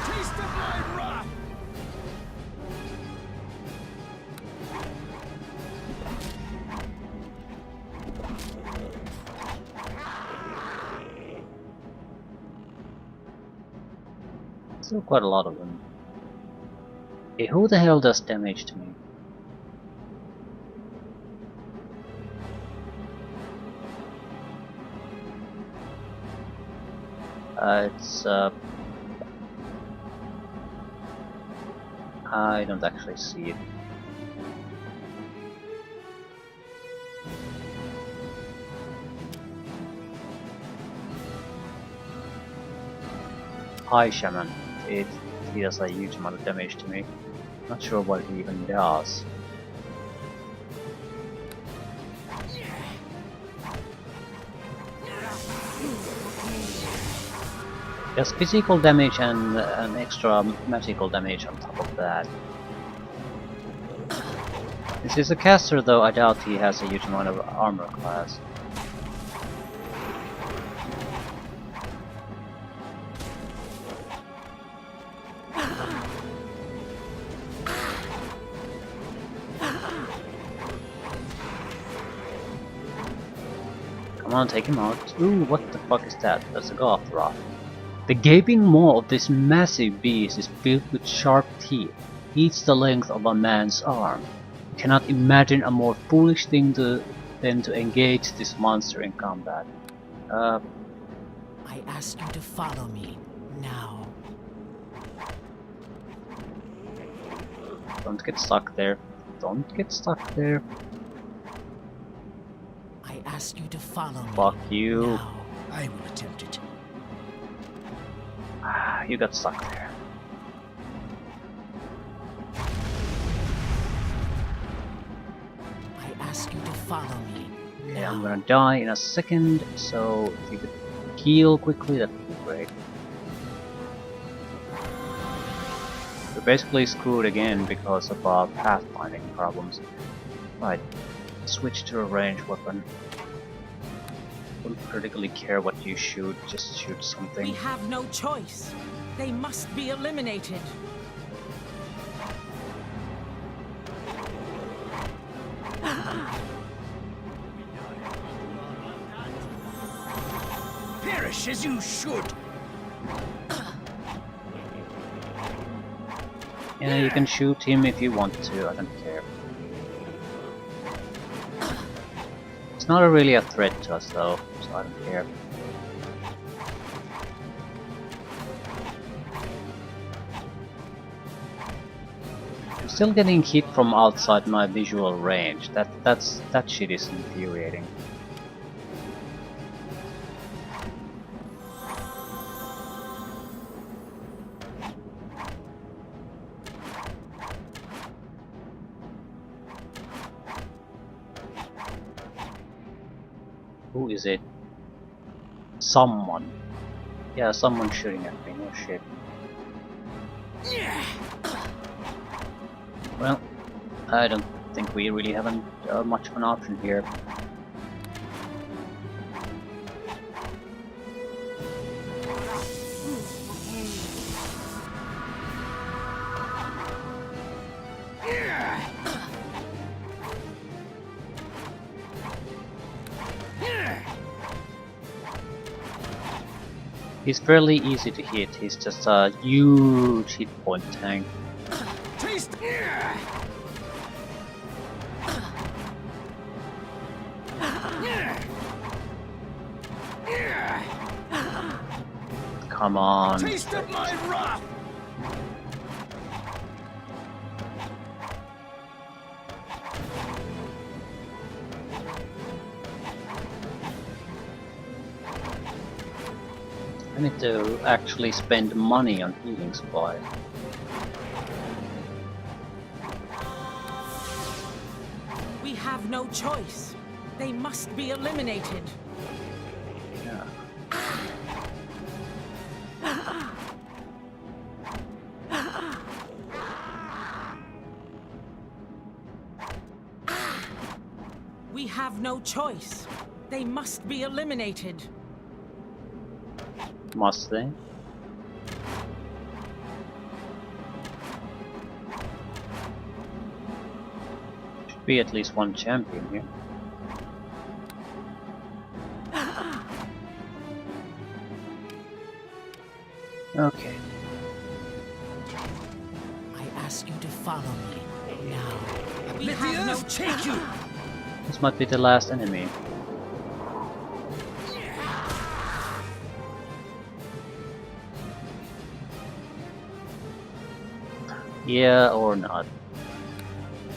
Taste of my wrath. Still quite a lot of them. Hey, who the hell does damage to me? It's I don't actually see it. Hi Shaman. It deals a huge amount of damage to me. Not sure what it even does. There's physical damage and an extra magical damage on top of that. This is a caster though, I doubt he has a huge amount of armor class. Come on, take him out. Ooh, what the fuck is that? That's a Gothra. The gaping maw of this massive beast is filled with sharp teeth, each the length of a man's arm. You cannot imagine a more foolish thing than to engage this monster in combat. I ask you to follow me now. Don't get stuck there. Don't get stuck there. I ask you to follow me. Fuck you. Now. I will attempt it. You got stuck there. I ask you to follow me. Yeah, I'm now. gonna die in a second, so if you could heal quickly, that would be great. We're basically screwed again because of our pathfinding problems. Right, switch to a ranged weapon. Don't particularly care what you shoot, just shoot something. We have no choice. They must be eliminated. Perish as you should. Yeah, you can shoot him if you want to, I don't care. It's not really a threat to us though, so I don't care. I'm still getting hit from outside my visual range. That shit is infuriating. Who is it? Someone. Yeah, someone shooting at me, no shit. Well, I don't think we really have much of an option here. He's fairly easy to hit, he's just a huge hit point tank. Taste. Come on. Taste of my wrath. I need to actually spend money on healing supplies. We have no choice. They must be eliminated. Yeah. We have no choice. They must be eliminated. Must they? Should be at least one champion here. Okay. I ask you to follow me now. We Let the have no earth take you. This might be the last enemy. Yeah, or not.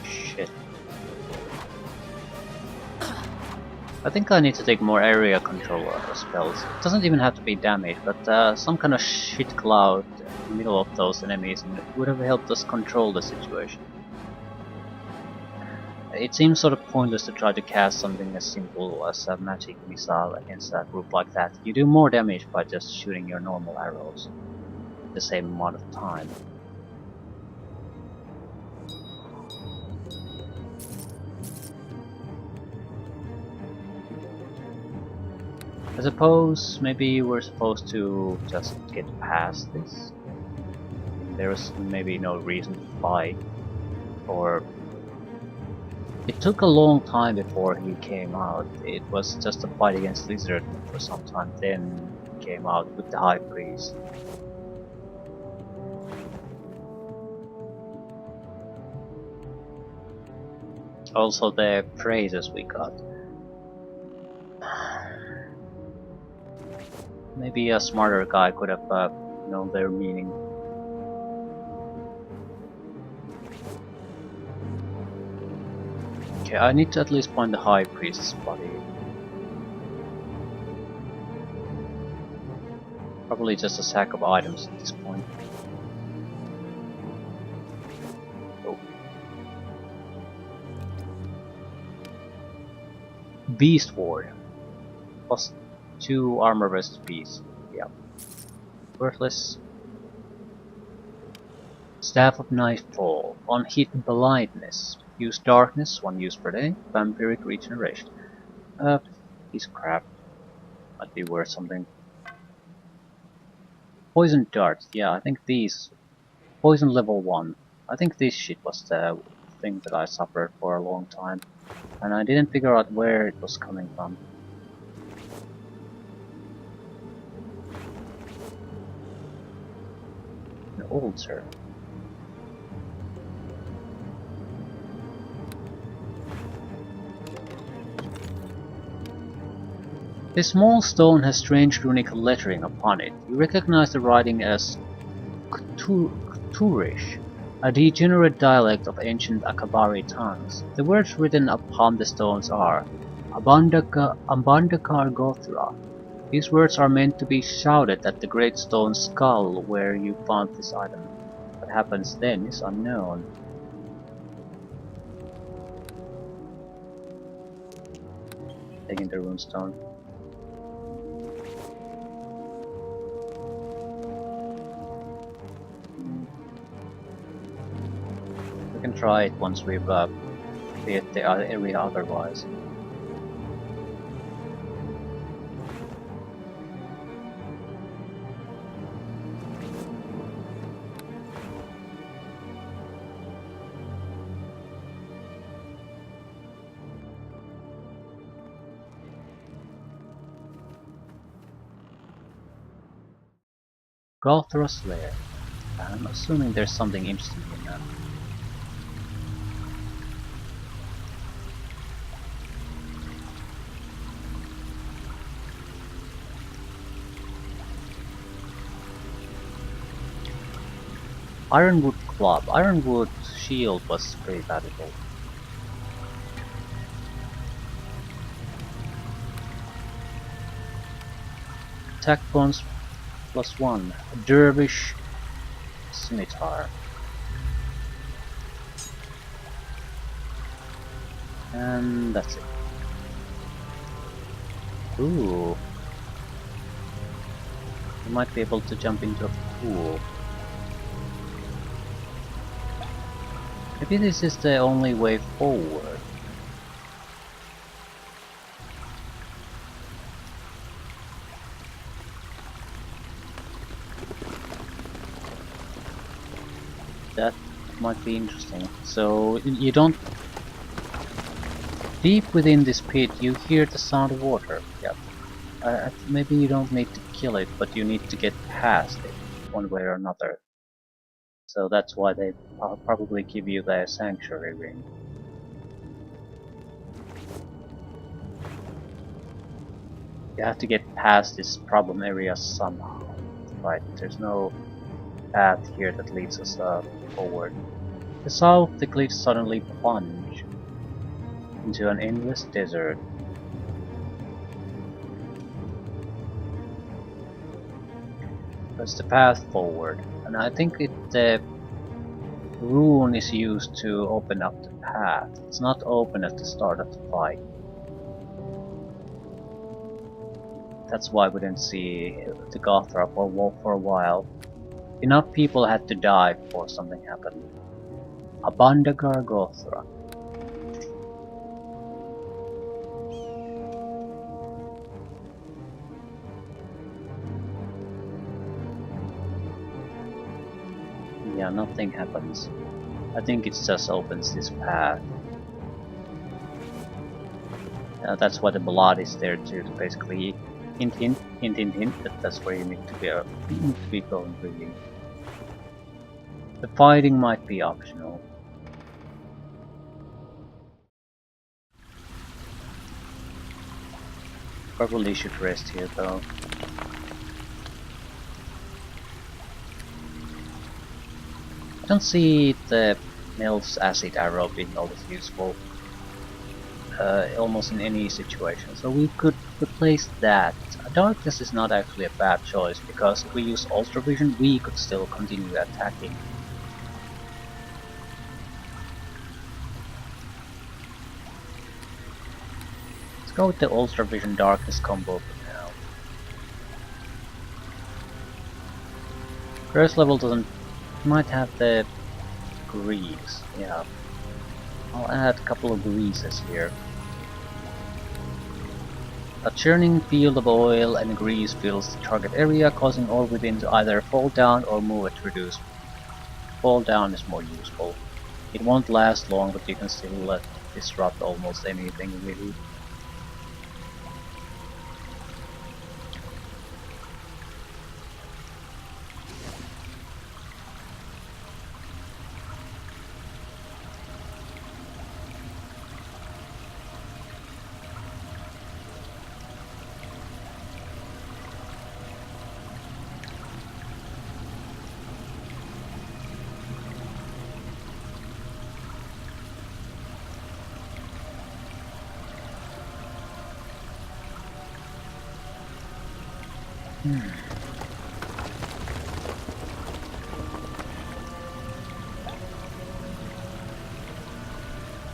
Shit. I think I need to take more area control spells. It doesn't even have to be damage, but some kind of shit cloud in the middle of those enemies and it would have helped us control the situation. It seems sort of pointless to try to cast something as simple as a magic missile against a group like that. You do more damage by just shooting your normal arrows the same amount of time. I suppose maybe we're supposed to just get past this. There's maybe no reason to fight, or it took a long time before he came out. It was just a fight against Lizard for some time, then he came out with the High Priest. Also the praises we got. Maybe a smarter guy could have known their meaning. Okay, I need to at least find the High Priest's body. Probably just a sack of items at this point. Oh. Beast Ward. Plus 2 armor versus beast. Yeah. Worthless. Staff of Nightfall. On hit blindness. Use darkness, 1 use per day. Vampiric regeneration. Piece of crap. Might be worth something. Poison darts. Yeah, I think these. Poison level 1. I think this shit was the thing that I suffered for a long time. And I didn't figure out where it was coming from. An altar. This small stone has strange runic lettering upon it. You recognize the writing as Cthulhuish, a degenerate dialect of ancient Akabari tongues. The words written upon the stones are Ambandakar Gothra. These words are meant to be shouted at the great stone skull where you found this item. What happens then is unknown. Taking the runestone. We can try it once we've cleared the area otherwise. Gothra's lair. I'm assuming there's something interesting in that. Ironwood club. Ironwood shield was pretty valuable. Attack bonus +1. Dervish scimitar. And that's it. Ooh. You might be able to jump into a pool. Maybe this is the only way forward. That might be interesting. So you don't... Deep within this pit you hear the sound of water. Yep. Maybe you don't need to kill it, but you need to get past it, one way or another. So that's why they probably give you the sanctuary ring. You have to get past this problem area somehow. Right, there's no path here that leads us forward. To the south, the cliffs suddenly plunge into an endless desert. That's the path forward, and I think the rune is used to open up the path. It's not open at the start of the fight. That's why we didn't see the Gothra for a while. Enough people had to die before something happened. Abandagar Gothra. Yeah, nothing happens. I think it just opens this path. That's why the blood is there too, to basically hint that that's where you need to be going really. The fighting might be optional. Probably should rest here though. I don't see the Mel's acid arrow being always useful. Almost in any situation, so we could replace that. Darkness is not actually a bad choice, because if we use Ultra Vision we could still continue attacking. Let's go with the Ultra Vision Darkness combo for now. First level doesn't... might have the grease, yeah. I'll add a couple of greases here. A churning field of oil and grease fills the target area, causing all within to either fall down or move at reduced. Fall down is more useful. It won't last long, but you can still disrupt almost anything really.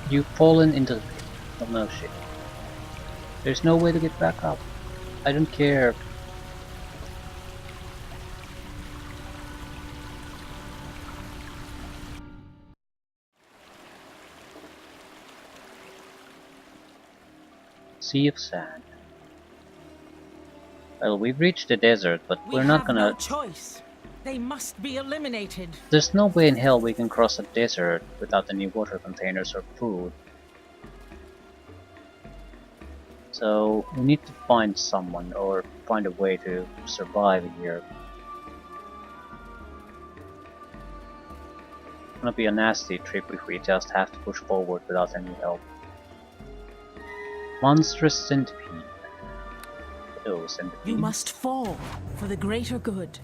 You've fallen into the pit. Oh no shit. There's no way to get back up. I don't care. Sea of sand. Well, we've reached the desert, but we're not gonna... We have no choice. They must be eliminated. There's no way in hell we can cross a desert without any water containers or food. So we need to find someone or find a way to survive here. gonna be a nasty trip if we just have to push forward without any help. Monstrous centipede. Oh, centipede. You must fall for the greater good.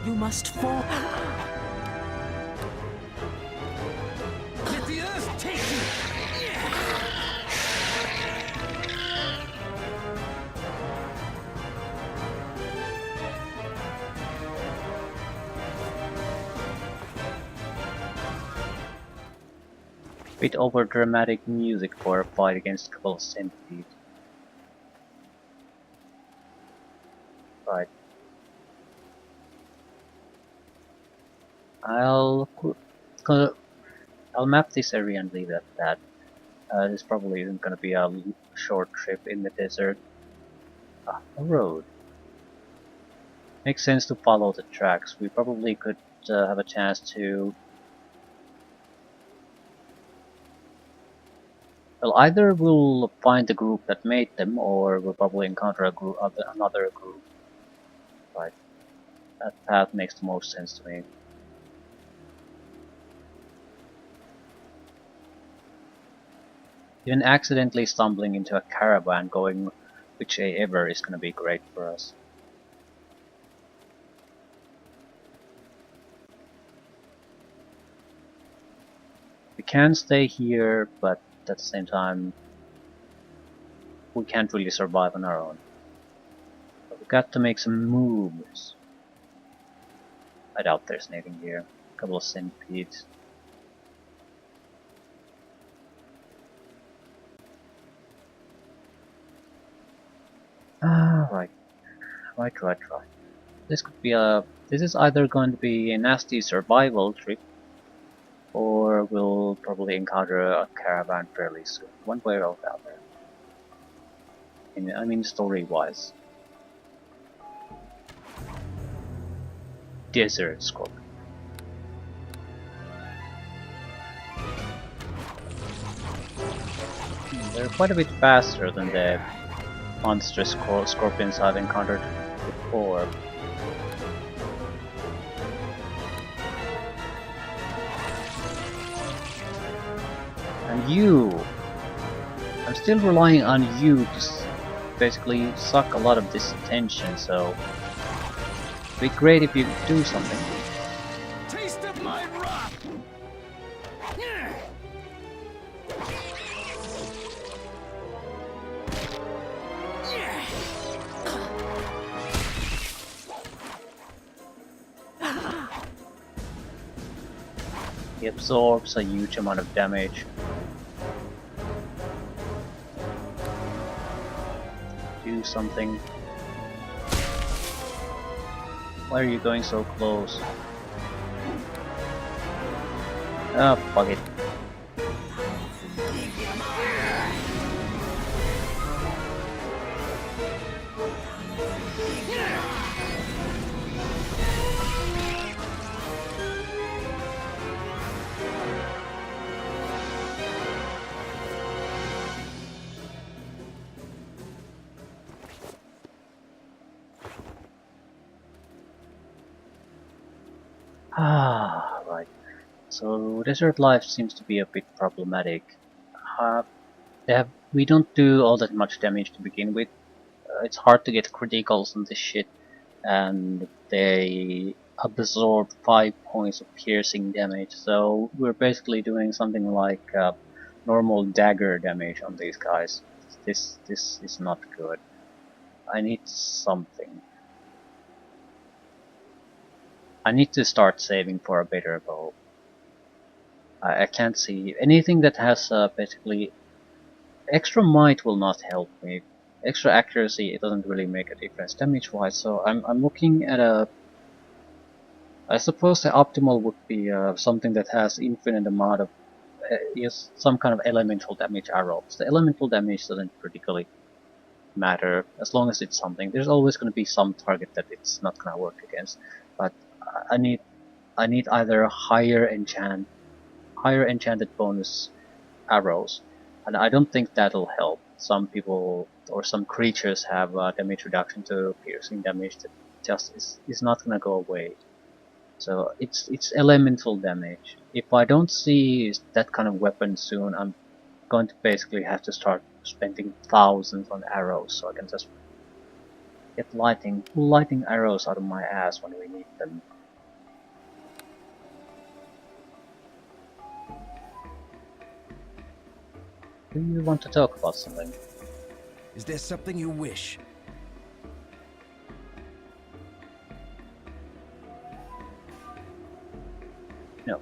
You must fall. Let the earth take you! Bit over dramatic music for a fight against a couple of centipedes. Right. I'll map this area and leave it at that. This probably isn't gonna be a short trip in the desert. Ah, a road. Makes sense to follow the tracks. We probably could have a chance to. Well, either we'll find the group that made them, or we'll probably encounter a group, another group. Right. That path makes the most sense to me. Even accidentally stumbling into a caravan going which way ever is going to be great for us. We can stay here, but at the same time we can't really survive on our own. But we've got to make some moves. I doubt there's anything here. A couple of centipedes. Right. Right. This could be a. This is either going to be a nasty survival trip, or we'll probably encounter a caravan fairly soon. One way or the other. I mean, story-wise. Desert scorpion. They're quite a bit faster than the monstrous scorpions I've encountered before. And you! I'm still relying on you to basically suck a lot of this attention, so it'd be great if you could do something. Taste of my wrath! He absorbs a huge amount of damage. Do something. Why are you going so close? Ah, fuck it. Ah, right. So desert life seems to be a bit problematic. We don't do all that much damage to begin with. It's hard to get criticals on this shit, and they absorb 5 points of piercing damage. So we're basically doing something like normal dagger damage on these guys. This is not good. I need something. I need to start saving for a better bow. I can't see anything that has basically extra might will not help me. Extra accuracy, it doesn't really make a difference damage wise. So I'm looking at a. I suppose the optimal would be something that has infinite amount of yes, some kind of elemental damage arrows. The elemental damage doesn't particularly matter as long as it's something. There's always going to be some target that it's not going to work against. But I need either higher enchanted bonus arrows, and I don't think that'll help. some people or some creatures have damage reduction to piercing damage that just is not gonna go away. So it's elemental damage. If I don't see that kind of weapon soon, I'm going to basically have to start spending thousands on arrows so I can just get lightning arrows out of my ass when we need them. Do you want to talk about something? Is there something you wish? No.